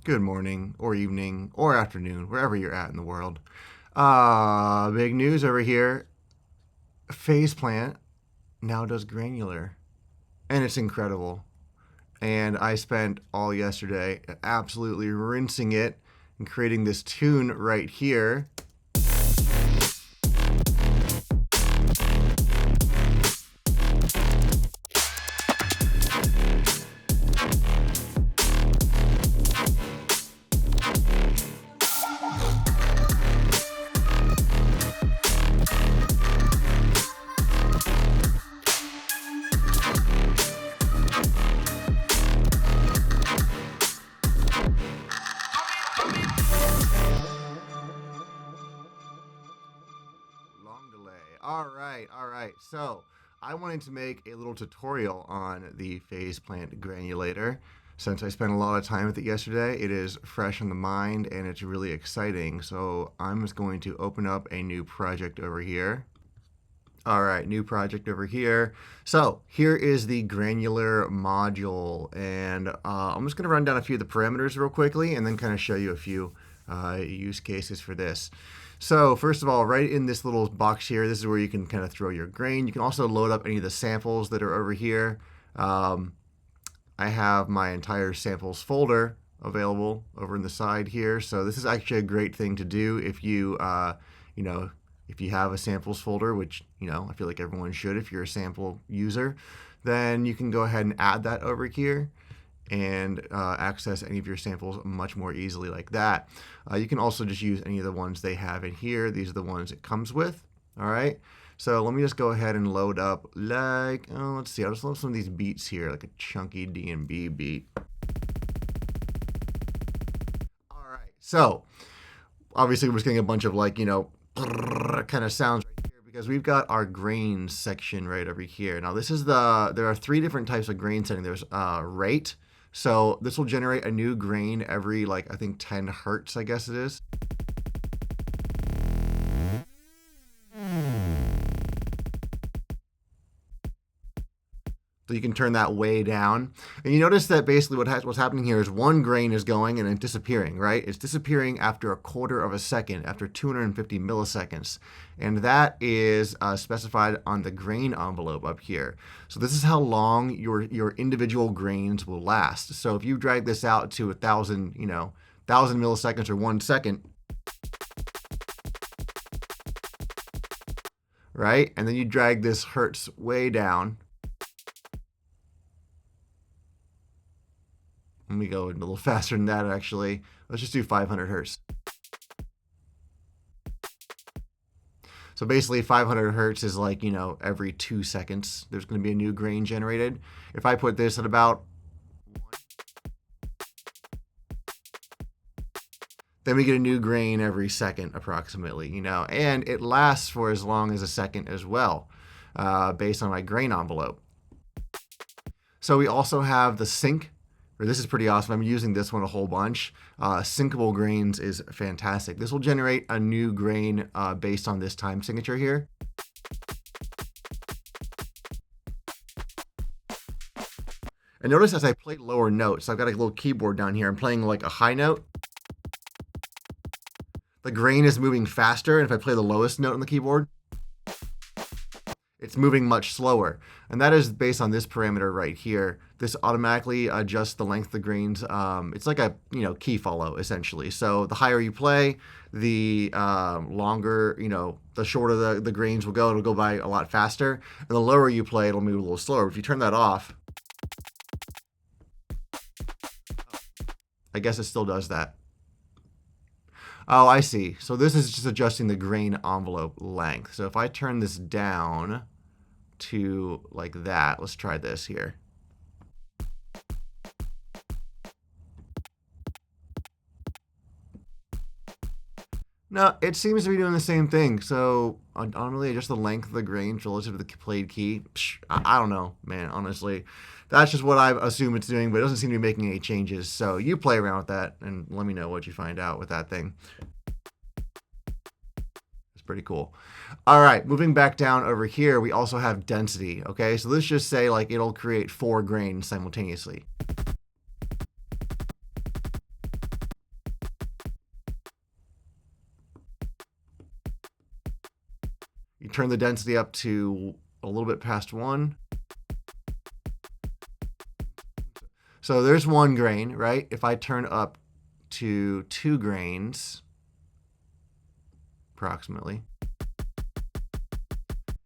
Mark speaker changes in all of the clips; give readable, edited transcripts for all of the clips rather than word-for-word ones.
Speaker 1: good morning, or evening, or afternoon, wherever you're at in the world. Big news over here. Phase Plant now does granular, and it's incredible. And I spent all yesterday absolutely rinsing it and creating this tune right here. Long delay. All right. So I wanted to make a little tutorial on the phase plant granulator. Since I spent a lot of time with it yesterday, it is fresh on the mind and it's really exciting. So I'm just going to open up a new project over here. All right, new project over here. So here is the granular module, and I'm just going to run down a few of the parameters real quickly and then kind of show you a few use cases for this. So first of all, right in this little box here, this is where you can kind of throw your grain. You can also load up any of the samples that are over here. I have my entire samples folder available over in the side here. So this is actually a great thing to do if you, if you have a samples folder, which, I feel like everyone should if you're a sample user, then you can go ahead and add that over here and access any of your samples much more easily like that. You can also just use any of the ones they have in here. These are the ones it comes with. All right. So let me just go ahead and load up let's see, I'll just load some of these beats here, like a chunky D&B beat. All right. So obviously we're just getting a bunch of kind of sounds right here because we've got our grain section right over here. Now this is there are three different types of grain setting. There's rate. So this will generate a new grain every I think 10 hertz, I guess it is. So you can turn that way down. And you notice that basically what's happening here is one grain is going and it's disappearing, right? It's disappearing after a quarter of a second, after 250 milliseconds. And that is specified on the grain envelope up here. So this is how long your individual grains will last. So if you drag this out to 1,000 milliseconds or 1 second, right? And then you drag this hertz way down. Let me go a little faster than that, actually. Let's just do 500 hertz. So basically 500 hertz is every 2 seconds, there's going to be a new grain generated. If I put this at about 1, then we get a new grain every second approximately, and it lasts for as long as a second as well, based on my grain envelope. So we also have the sync. This is pretty awesome. I'm using this one a whole bunch. Syncable grains is fantastic. This will generate a new grain based on this time signature here. And notice as I play lower notes, I've got a little keyboard down here. I'm playing a high note. The grain is moving faster, and if I play the lowest note on the keyboard, it's moving much slower. And that is based on this parameter right here. This automatically adjusts the length of the grains. It's like a key follow essentially. So the higher you play, the longer, the shorter the grains will go. It'll go by a lot faster. And the lower you play, it'll move a little slower. If you turn that off, I guess it still does that. Oh, I see. So this is just adjusting the grain envelope length. So if I turn this down to like that, let's try this here. No, it seems to be doing the same thing. So I don't really adjust the length of the grains relative to the played key. I don't know, man, honestly. That's just what I assume it's doing, but it doesn't seem to be making any changes. So you play around with that and let me know what you find out with that thing. It's pretty cool. All right, moving back down over here, we also have density. Okay, so let's just say it'll create 4 grains simultaneously. You turn the density up to a little bit past 1. So there's 1 grain, right? If I turn up to 2 grains, approximately,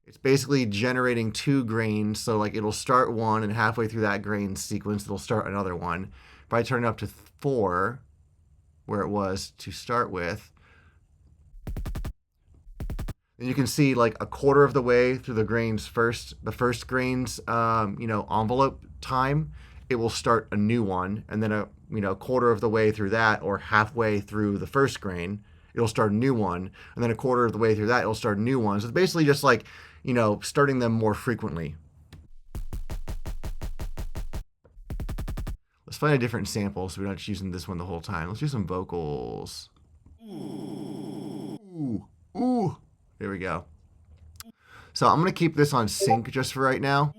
Speaker 1: it's basically generating 2 grains. So like it'll start 1, and halfway through that grain sequence, it'll start another 1. If I turn it up to 4, where it was to start with, and you can see like a quarter of the way through the first grain's envelope time, it will start a new one, and then a quarter of the way through that, or halfway through the first grain, it'll start a new one, and then a quarter of the way through that, it'll start a new one. So it's basically just like starting them more frequently. Let's find a different sample so we're not just using this one the whole time. Let's do some vocals. Ooh, ooh. There we go. So I'm going to keep this on sync just for right now.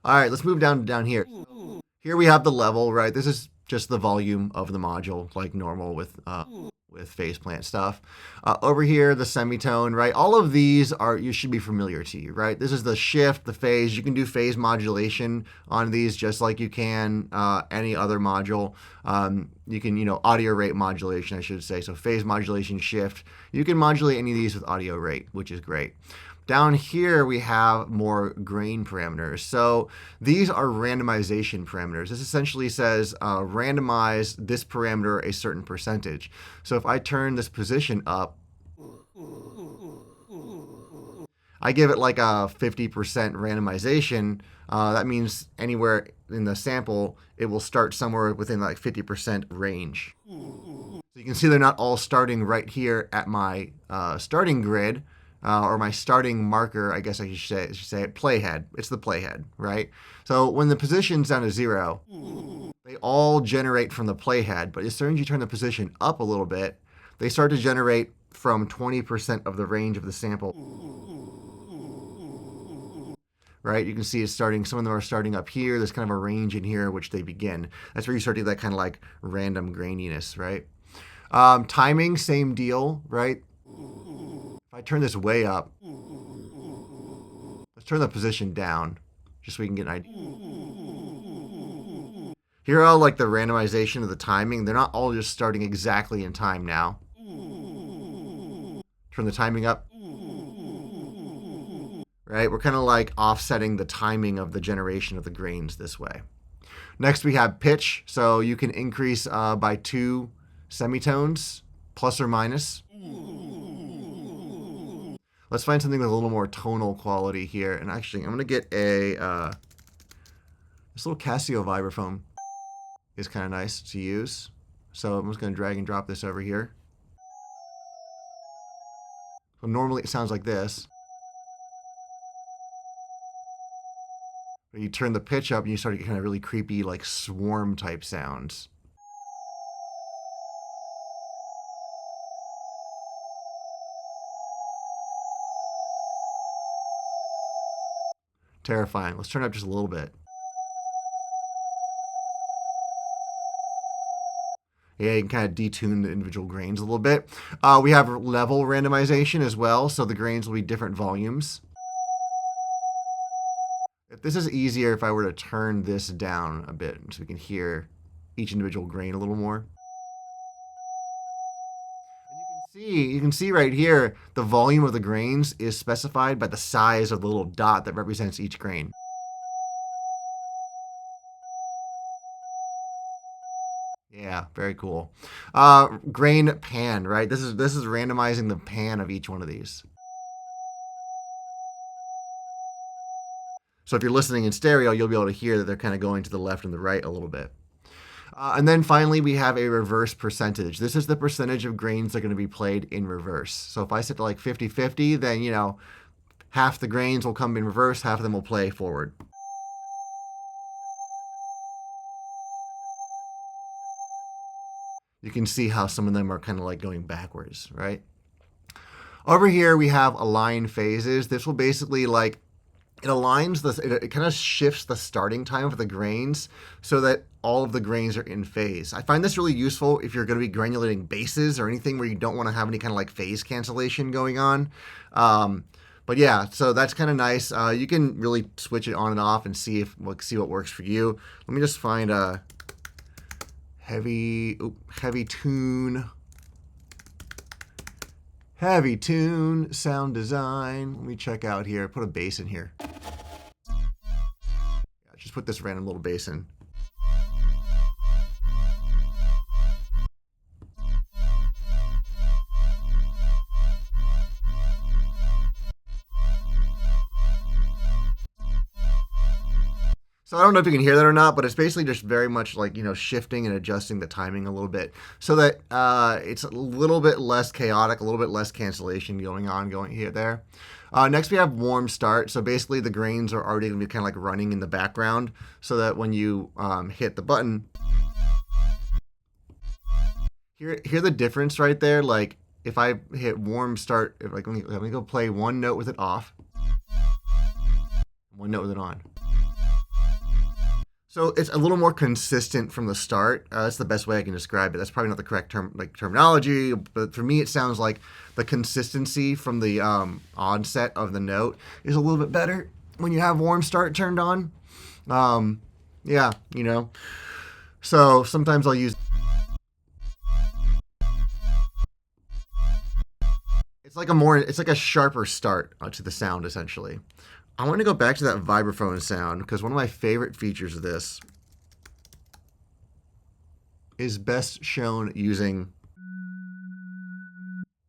Speaker 1: All right, let's move down here. Here we have the level, right? This is just the volume of the module, like normal with phase plant stuff. Over here, the semitone, right? All of these you should be familiar to you, right? This is the shift, the phase. You can do phase modulation on these just like you can any other module. You can, audio rate modulation, I should say. So phase modulation, shift. You can modulate any of these with audio rate, which is great. Down here, we have more grain parameters. So these are randomization parameters. This essentially says randomize this parameter a certain percentage. So if I turn this position up, I give it like a 50% randomization. That means anywhere in the sample, it will start somewhere within like 50% range. So you can see they're not all starting right here at my starting grid. Or my starting marker, I guess I should say playhead. It's the playhead, right? So when the position's down to 0, they all generate from the playhead. But as soon as you turn the position up a little bit, they start to generate from 20% of the range of the sample. Right? You can see it's starting, some of them are starting up here. There's kind of a range in here which they begin. That's where you start to get that kind of like random graininess, right? Timing, same deal, right? If I turn this way up, let's turn the position down, just so we can get an idea. Here are all like the randomization of the timing. They're not all just starting exactly in time now. Turn the timing up. Right? We're kind of like offsetting the timing of the generation of the grains this way. Next we have pitch. So you can increase by 2 semitones, plus or minus. Let's find something with a little more tonal quality here. And actually, I'm going to get this little Casio vibraphone is kind of nice to use. So I'm just going to drag and drop this over here. So normally it sounds like this. But you turn the pitch up and you start to get kind of really creepy, like swarm type sounds. Terrifying. Let's turn it up just a little bit. Yeah, you can kind of detune the individual grains a little bit. We have level randomization as well, so the grains will be different volumes. If this is easier, if I were to turn this down a bit so we can hear each individual grain a little more. You can see right here, the volume of the grains is specified by the size of the little dot that represents each grain. Yeah, very cool. Grain pan, right? This is randomizing the pan of each one of these. So if you're listening in stereo, you'll be able to hear that they're kind of going to the left and the right a little bit. And then finally, we have a reverse percentage. This is the percentage of grains that are going to be played in reverse. So if I set to like 50-50, then, half the grains will come in reverse, half of them will play forward. You can see how some of them are kind of like going backwards, right? Over here, we have align phases. This will basically like it aligns it kind of shifts the starting time for the grains so that all of the grains are in phase. I find this really useful if you're going to be granulating basses or anything where you don't want to have any kind of like phase cancellation going on. But yeah, so that's kind of nice. You can really switch it on and off and see what works for you. Let me just find a heavy tune. Heavy tune, sound design. Let me check out here. Put a bass in here. Just put this random little bass in. So I don't know if you can hear that or not, but it's basically just very much like, shifting and adjusting the timing a little bit so that it's a little bit less chaotic, a little bit less cancellation going here there. Next we have warm start. So basically the grains are already going to be kind of like running in the background so that when you hit the button, hear the difference right there. Like if I hit warm start, let me go play one note with it off, one note with it on. So it's a little more consistent from the start. That's the best way I can describe it. That's probably not the correct terminology, but for me it sounds like the consistency from the onset of the note is a little bit better when you have warm start turned on. Yeah, So sometimes I'll use. It's like a sharper start to the sound essentially. I want to go back to that vibraphone sound because one of my favorite features of this is best shown using,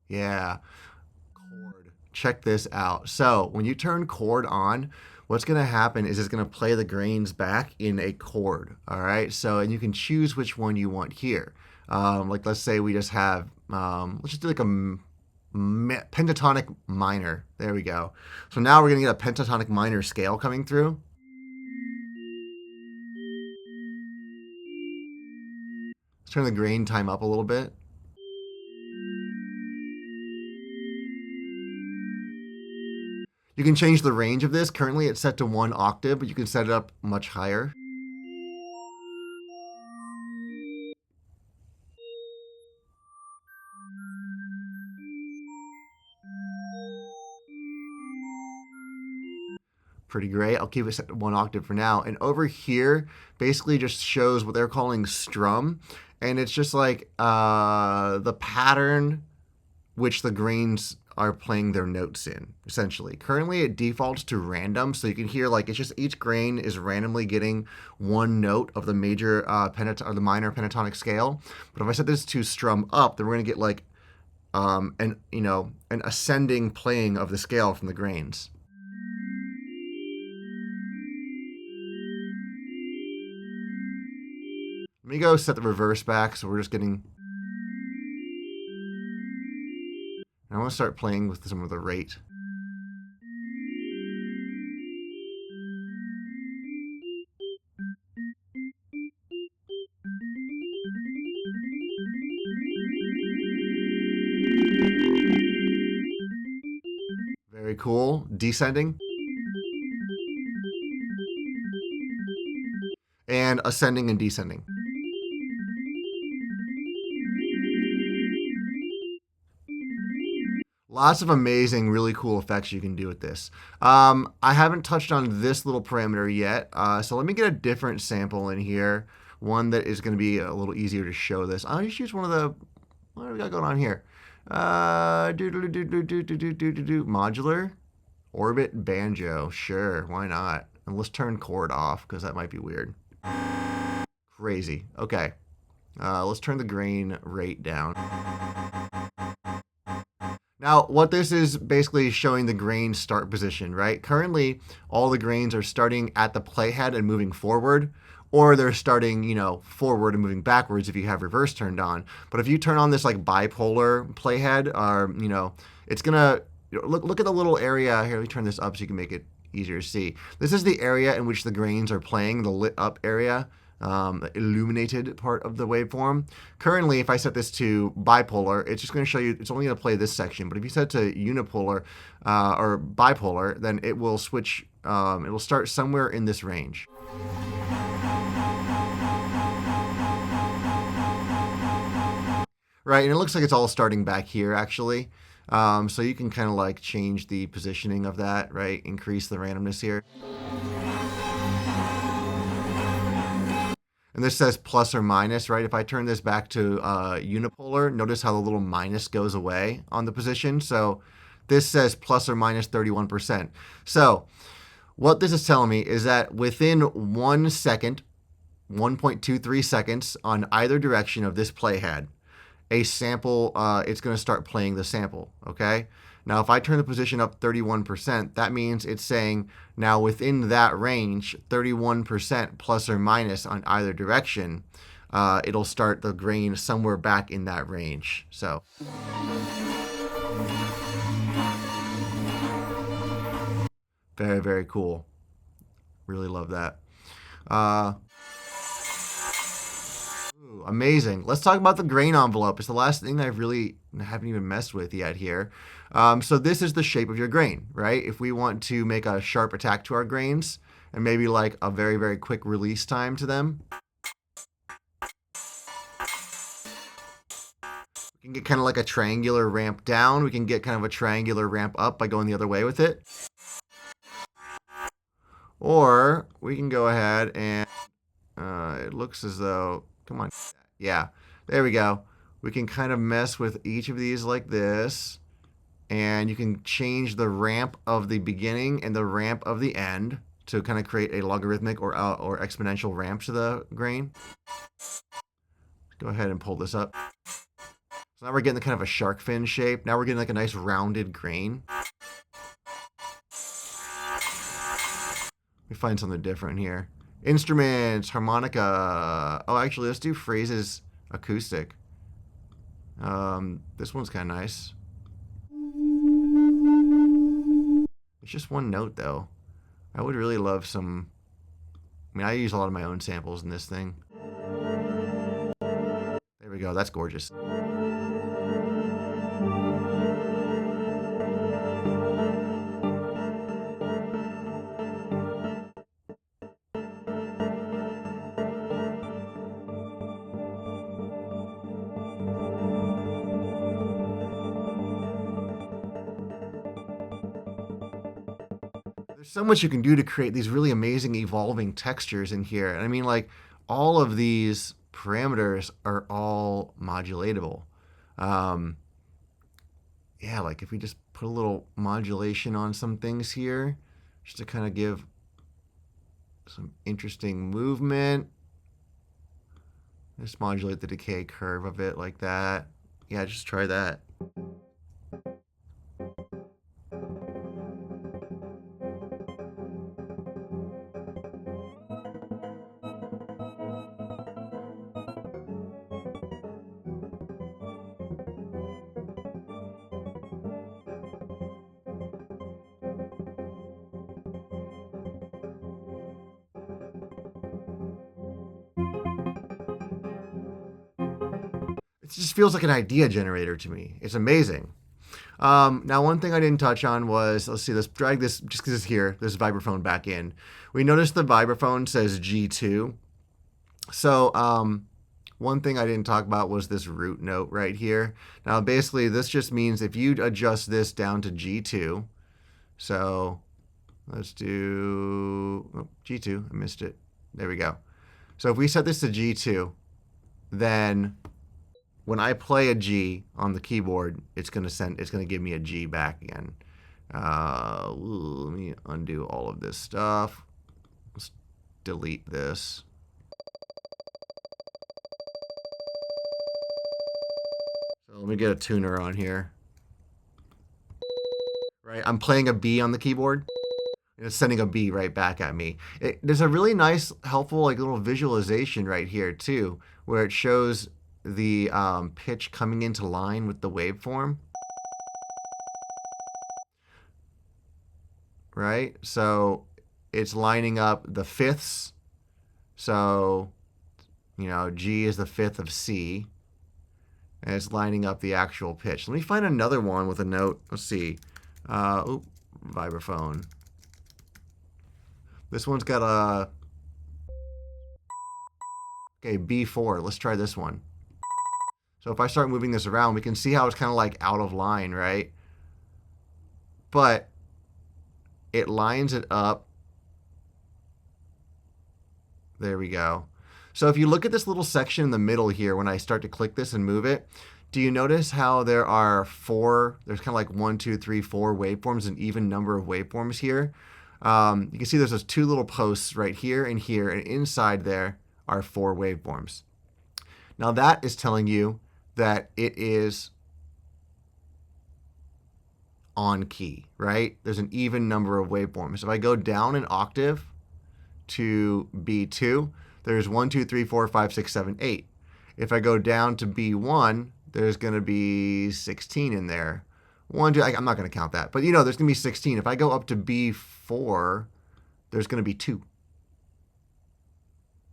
Speaker 1: chord. Check this out. So when you turn chord on, what's going to happen is it's going to play the grains back in a chord. All right. So, and you can choose which one you want here. Like let's say we just have, let's just do like a pentatonic minor. There we go. So now we're going to get a pentatonic minor scale coming through. Let's turn the grain time up a little bit. You can change the range of this. Currently it's set to 1 octave, but you can set it up much higher. Pretty great. I'll keep it set to 1 octave for now. And over here basically just shows what they're calling strum. And it's just like the pattern which the grains are playing their notes in, essentially. Currently it defaults to random, so you can hear like it's just each grain is randomly getting one note of the major or the minor pentatonic scale. But if I set this to strum up, then we're gonna get like an ascending playing of the scale from the grains. Let me go set the reverse back so we're just getting. I want to start playing with some of the rate. Very cool. Descending. And ascending and descending. Lots of amazing, really cool effects you can do with this. I haven't touched on this little parameter yet, so let me get a different sample in here, one that is going to be a little easier to show this. I'll just use one of the, what do we got going on here? Modular, orbit, banjo, sure, why not? And let's turn chord off because that might be weird. Crazy. Okay, let's turn the grain rate down. Now, what this is basically showing the grain start position, right? Currently, all the grains are starting at the playhead and moving forward, or they're starting, forward and moving backwards if you have reverse turned on. But if you turn on this like bipolar playhead, or, it's gonna, look at the little area here. Let me turn this up so you can make it easier to see. This is the area in which the grains are playing, the lit up area. The illuminated part of the waveform. Currently, if I set this to bipolar, it's just going to show you, it's only going to play this section. But if you set it to unipolar or bipolar, then it will switch it'll start somewhere in this range. Right, and it looks like it's all starting back here, actually. So you can kind of like change the positioning of that, right? Increase the randomness here. And this says plus or minus, right? If I turn this back to unipolar, notice how the little minus goes away on the position. So this says plus or minus 31%. So what this is telling me is that within 1 second, 1.23 seconds on either direction of this playhead, a sample, it's going to start playing the sample, okay? Now, if I turn the position up 31%, that means it's saying now within that range, 31% plus or minus on either direction, it'll start the grain somewhere back in that range. So very, very cool. Really love that. Amazing. Let's talk about the grain envelope. It's the last thing I haven't even messed with yet here. So this is the shape of your grain, right? If we want to make a sharp attack to our grains and maybe like a very, very quick release time to them, we can get kind of like a triangular ramp down. We can get kind of a triangular ramp up by going the other way with it. Or we can go ahead and it looks as though, come on. Yeah, there we go. We can kind of mess with each of these like this. And you can change the ramp of the beginning and the ramp of the end to kind of create a logarithmic or exponential ramp to the grain. Go ahead and pull this up. So now we're getting kind of a shark fin shape. Now we're getting like a nice rounded grain. Let me find something different here. Instruments, harmonica. Oh, actually, let's do phrases acoustic. This one's kind of nice. It's just one note, though. I would really love some... I mean, I use a lot of my own samples in this thing. There we go. That's gorgeous. There's so much you can do to create these really amazing evolving textures in here. And I mean, like, all of these parameters are all modulatable. Yeah, like if we just put a little modulation on some things here, just to kind of give some interesting movement. Just modulate the decay curve of it like that. Yeah, just try that. It just feels like an idea generator to me. It's amazing. Now, one thing I didn't touch on was, let's see, let's drag this, just because it's here, this vibraphone back in. We noticed the vibraphone says G2. So one thing I didn't talk about was this root note right here. Now, basically, this just means if you adjust this down to G2, so let's do G2. I missed it. There we go. So if we set this to G2, then when I play a G on the keyboard, it's gonna give me a G back again. Let me undo all of this stuff. Let's delete this. So let me get a tuner on here. Right, I'm playing a B on the keyboard. It's sending a B right back at me. There's a really nice, helpful, like little visualization right here too, where it shows the pitch coming into line with the waveform. Right? So it's lining up the fifths. So, you know, G is the fifth of C. And it's lining up the actual pitch. Let me find another one with a note. Let's see. Vibraphone. This one's got a, okay, B4. Let's try this one. So if I start moving this around, we can see how it's kind of like out of line, right? But it lines it up. There we go. So if you look at this little section in the middle here, when I start to click this and move it, do you notice how there are there's kind of like 1, 2, 3, 4 waveforms, an even number of waveforms here? You can see there's those two little posts right here, and inside there are 4 waveforms. Now that is telling you that it is on key, right? There's an even number of waveforms. If I go down an octave to B2, there's 1, 2, 3, 4, 5, 6, 7, 8. If I go down to B1, there's going to be 16 in there. 1, 2, I'm not going to count that, but there's going to be 16. If I go up to B4, there's going to be 2.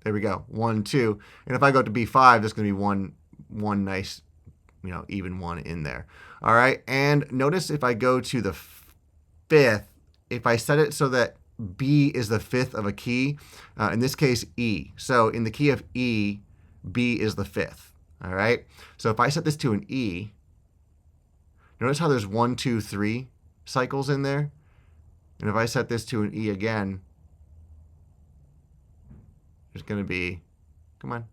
Speaker 1: There we go, 1, 2. And if I go to B5, there's going to be one nice, even 1 in there. All right, and notice if I go to the 5th, if I set it so that B is the 5th of a key, in this case E. So in the key of E, B is the 5th. All right, so if I set this to an E, notice how there's 1, 2, 3 cycles in there. And if I set this to an E again, there's going to be, come on,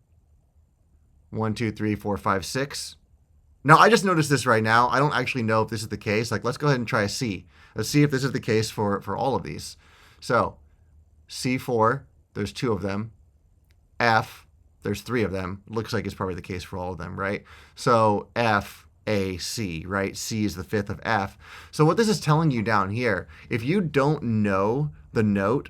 Speaker 1: 1, 2, 3, 4, 5, 6. Now, I just noticed this right now. I don't actually know if this is the case. Like, let's go ahead and try a C. Let's see if this is the case for all of these. So, C4, there's 2 of them. F, there's 3 of them. Looks like it's probably the case for all of them, right? So, F, A, C, right? C is the 5th of F. So what this is telling you down here, if you don't know the note,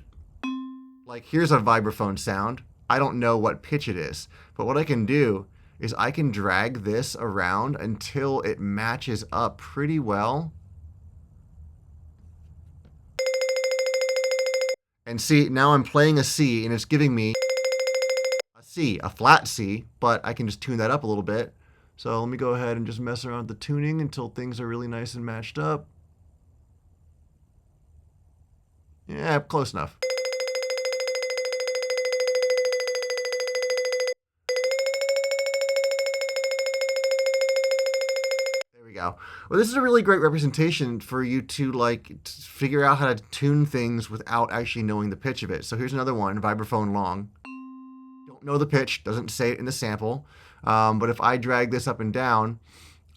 Speaker 1: like here's a vibraphone sound. I don't know what pitch it is. But what I can do is I can drag this around until it matches up pretty well. And see, now I'm playing a C, and it's giving me a C, a flat C, but I can just tune that up a little bit. So let me go ahead and just mess around with the tuning until things are really nice and matched up. Yeah, close enough. Go. Well, this is a really great representation for you to figure out how to tune things without actually knowing the pitch of it. So here's another one, vibraphone long. Don't know the pitch, doesn't say it in the sample. But if I drag this up and down,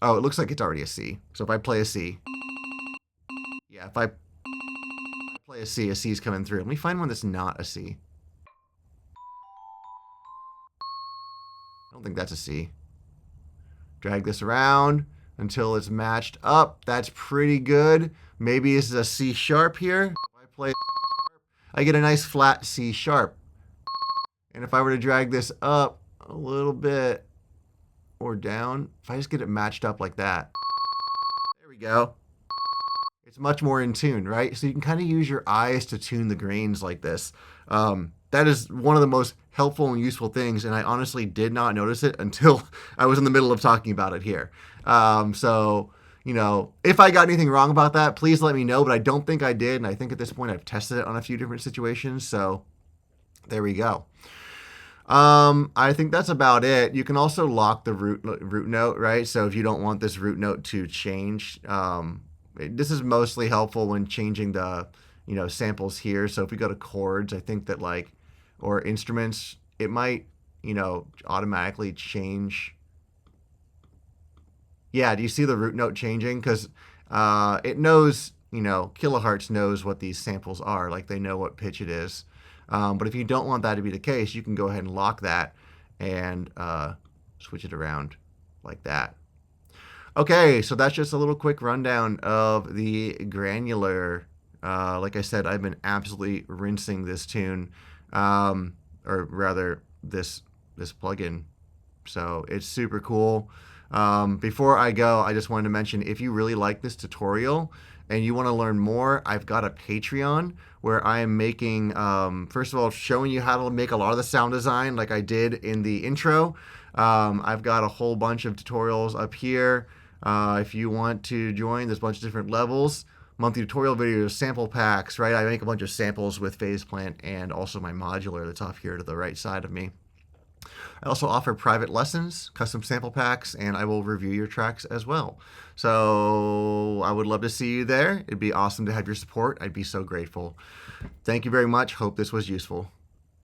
Speaker 1: oh, it looks like it's already a C. So if I play a C, yeah, if I play a C is coming through. Let me find one that's not a C. I don't think that's a C. Drag this around until it's matched up. That's pretty good. Maybe this is a C sharp here. If I play I get a nice flat C sharp. And if I were to drag this up a little bit or down, if I just get it matched up like that, there we go. It's much more in tune, right? So you can kind of use your eyes to tune the grains like this. That is one of the most helpful and useful things, and I honestly did not notice it until I was in the middle of talking about it here. So, if I got anything wrong about that, please let me know, but I don't think I did, and I think at this point I've tested it on a few different situations, so there we go. I think that's about it. You can also lock the root note, right? So if you don't want this root note to change, this is mostly helpful when changing the, samples here. So if we go to chords, I think that or instruments, it might, automatically change. Yeah, do you see the root note changing? Because it knows, kilohertz knows what these samples are. Like they know what pitch it is. But if you don't want that to be the case, you can go ahead and lock that and switch it around like that. Okay, so that's just a little quick rundown of the Granular. Like I said, I've been absolutely rinsing this tune, or rather this plugin. So it's super cool. Before I go, I just wanted to mention, if you really like this tutorial and you want to learn more, I've got a Patreon where I am making, first of all, showing you how to make a lot of the sound design like I did in the intro. I've got a whole bunch of tutorials up here. If you want to join, there's a bunch of different levels. monthly tutorial videos, sample packs, right? I make a bunch of samples with phase plant and also my modular that's off here to the right side of me. I also offer private lessons, custom sample packs, and I will review your tracks as well. So I would love to see you there. It'd be awesome to have your support. I'd be so grateful. Thank you very much. Hope this was useful.